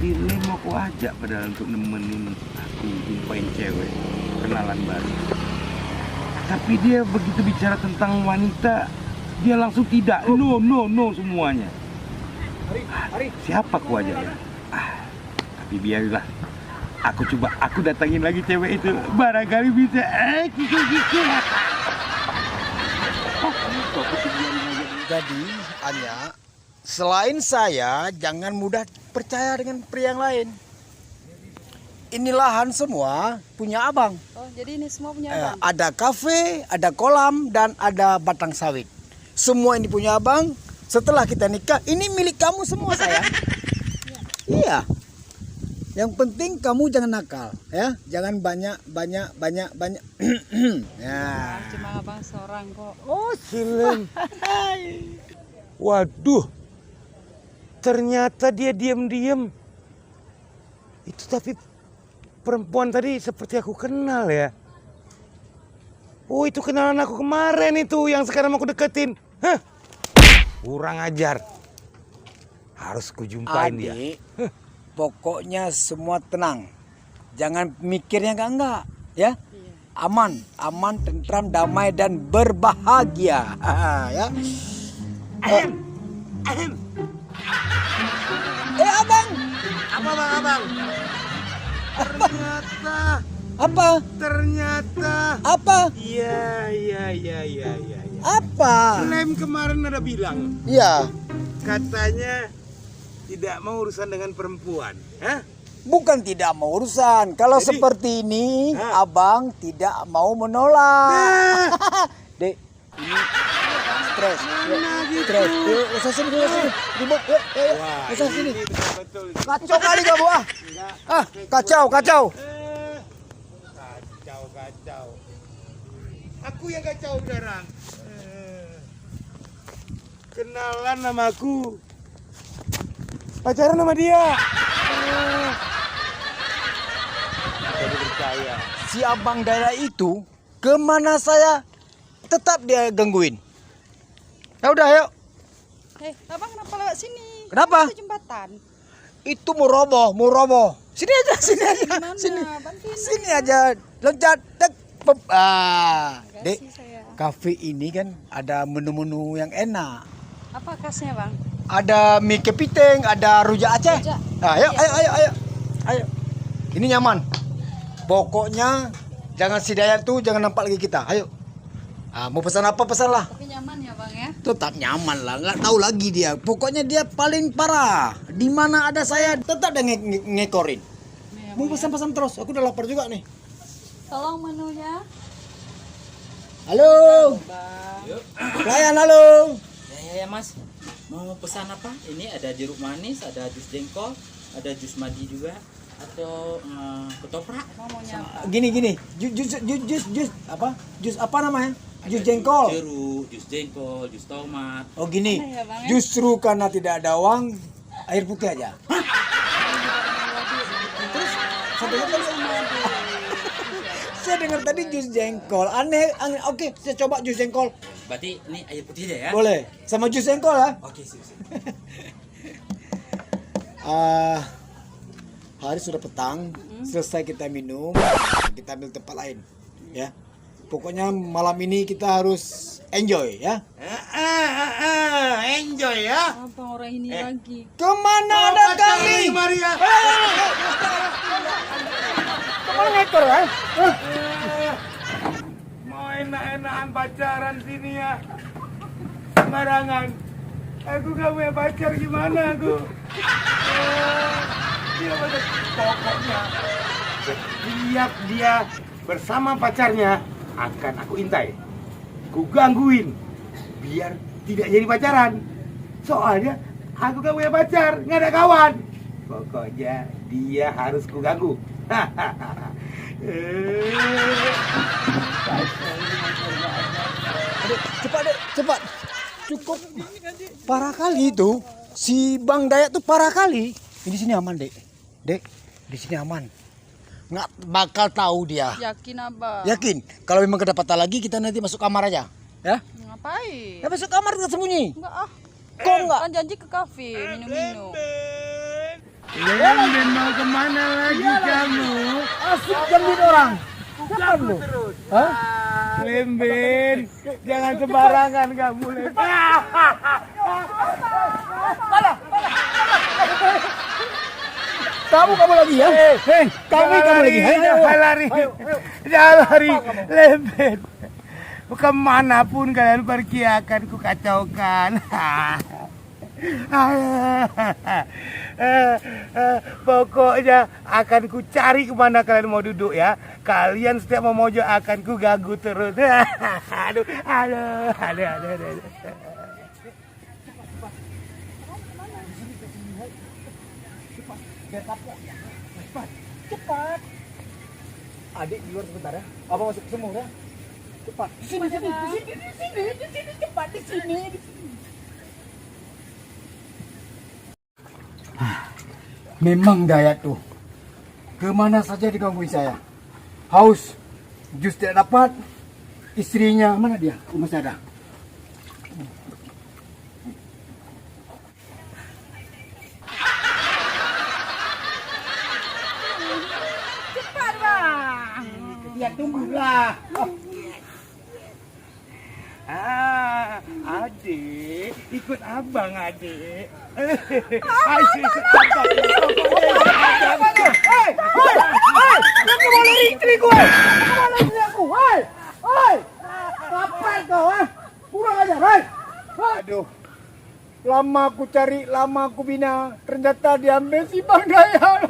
si Lem mau aku ajak padahal untuk nemenin aku jumpain cewek kenalan baru. Tapi dia begitu bicara tentang wanita, dia langsung tidak, no semuanya. Siapa aku ajak ya? Tapi biarlah. Aku datangin lagi cewek itu, barangkali bisa kiki. Jadi, Anya, selain saya, jangan mudah percaya dengan pria yang lain. Ini lahan semua punya abang. Oh, jadi ini semua punya abang? Ada kafe, ada kolam, dan ada batang sawit. Semua ini punya abang. Setelah kita nikah, ini milik kamu semua, sayang. Iya. Yang penting kamu jangan nakal, ya. Jangan banyak. Ya. Cuma abang seorang kok. Oh, si Lem. Waduh. Ternyata dia diam-diam. Itu tapi perempuan tadi seperti aku kenal ya. Oh, itu kenalan aku kemarin itu yang sekarang aku deketin. Hah? Kurang ajar. Harus kujumpain dia. Pokoknya semua tenang. Jangan mikirnya enggak, ya. Aman, tentram, damai dan berbahagia. Ya. Abang. Apa bang, abang? Ternyata. Apa? Iya. Apa? Lem kemarin ada bilang. Iya. Katanya tidak mau urusan dengan perempuan. Hah? Bukan tidak mau urusan. Kalau seperti ini, abang tidak mau menolak. Dek, ini stres. Stres. Usah sini. Ribut. Usah sini. Kacau kali kamu ah. Kacau. Kacau. Aku yang kacau sekarang. Kenalan nama aku. Pacaran sama dia. Jadi percaya. Si abang daerah itu kemana saya tetap dia gangguin. Ya udah ayo. Abang kenapa lewat sini? Kenapa? Itu jembatan. Itu mau roboh. Sini aja. Gimana? Sini aja. Loncat. Dek. Saya. Kafe ini kan ada menu-menu yang enak. Apa khasnya, Bang? Ada mie kepiting, ada rujak Aceh. Rujak. Ayo. Ini nyaman. Pokoknya jangan si Dayat tuh jangan nampak lagi kita. Ayo. Mau pesan apa pesanlah. Tapi nyaman ya, Bang ya? Tetap nyaman lah, nggak tahu lagi dia. Pokoknya dia paling parah. Di mana ada saya tetap dia ngekorin. Ya, Mau pesan-pesan terus. Aku udah lapar juga nih. Tolong menunya. Halo. Pelayan halo. Ya Mas, mau pesan apa? Ini ada jeruk manis, ada jus jengkol, ada jus madi juga, atau ketoprak. Maunya apa? Gini. Jus apa? Jus apa namanya? Jus jengkol. Jeruk, jus jengkol, jus tomat. Oh gini. Aneh ya, Bang, ya? Justru karena tidak ada uang, air putih aja. Terus satunya kan saya dengar tadi jus jengkol. Aneh. Oke, saya coba jus jengkol. Berarti ini air putih aja ya? Boleh. Sama jus jengkol ya. Oke, sip. Hari sudah petang, selesai kita minum, kita ambil tempat lain, ya. Pokoknya malam ini kita harus enjoy, ya. Enjoy ya. Apa orang ini lagi? Kemana ada kami? Maria. Kemana ngekor ya? Mau enak-enakan pacaran sini ya. Sembarangan. Aku gak punya pacar, gimana aku? Dia pada pokoknya setiap dia bersama pacarnya akan aku intai, ku gangguin biar tidak jadi pacaran. Soalnya aku gak punya pacar, nggak ada kawan. Pokoknya dia harus ku ganggu. Cepat. Cukup. Parah kali itu. Si Bang Dayat tuh parah kali. Di sini aman, Dek. Dek, di sini aman. Nggak bakal tahu dia. Yakin, Abang? Yakin? Kalau memang kedapatan lagi kita nanti masuk kamar aja. Ya? Ngapain? Ya masuk kamar kita sembunyi. Enggak ah. Kok enggak? Kan janji ke kafe, minum-minum. Lemben mau kemana lagi kamu? Asik gangguin orang. Jangan lu. Hah? Lemben, jangan sembarangan kamu Lemben. Kamu lagi ya? Kamu lagi. Jangan lari. Jangan lari. Lemben. Kemanapun kalian pergi akan ku kacaukan. Pokoknya akan ku cari kemana kalian mau duduk ya. Kalian setiap mau mojok akan ku ganggu terus. Aduh. Cepat. Adik di luar sebentar ya. Abang masuk ke sumur ya. Cepat. Di sini, cepat di sini. Memang Dayat tuh. Kemana saja digangguin saya. Haus. Jus tidak dapat. Istrinya mana dia? Masih ada. Cepat bang. Ya tunggulah. Adik, ikut abang adik. Ayo ikut abang. Hei, lu kemana istri gue? Kemana istri aku? Hei, ngapain kau? Kurang ajar, hei. Aduh, lama aku cari, lama aku bina, ternyata diambil si Bang Dayat.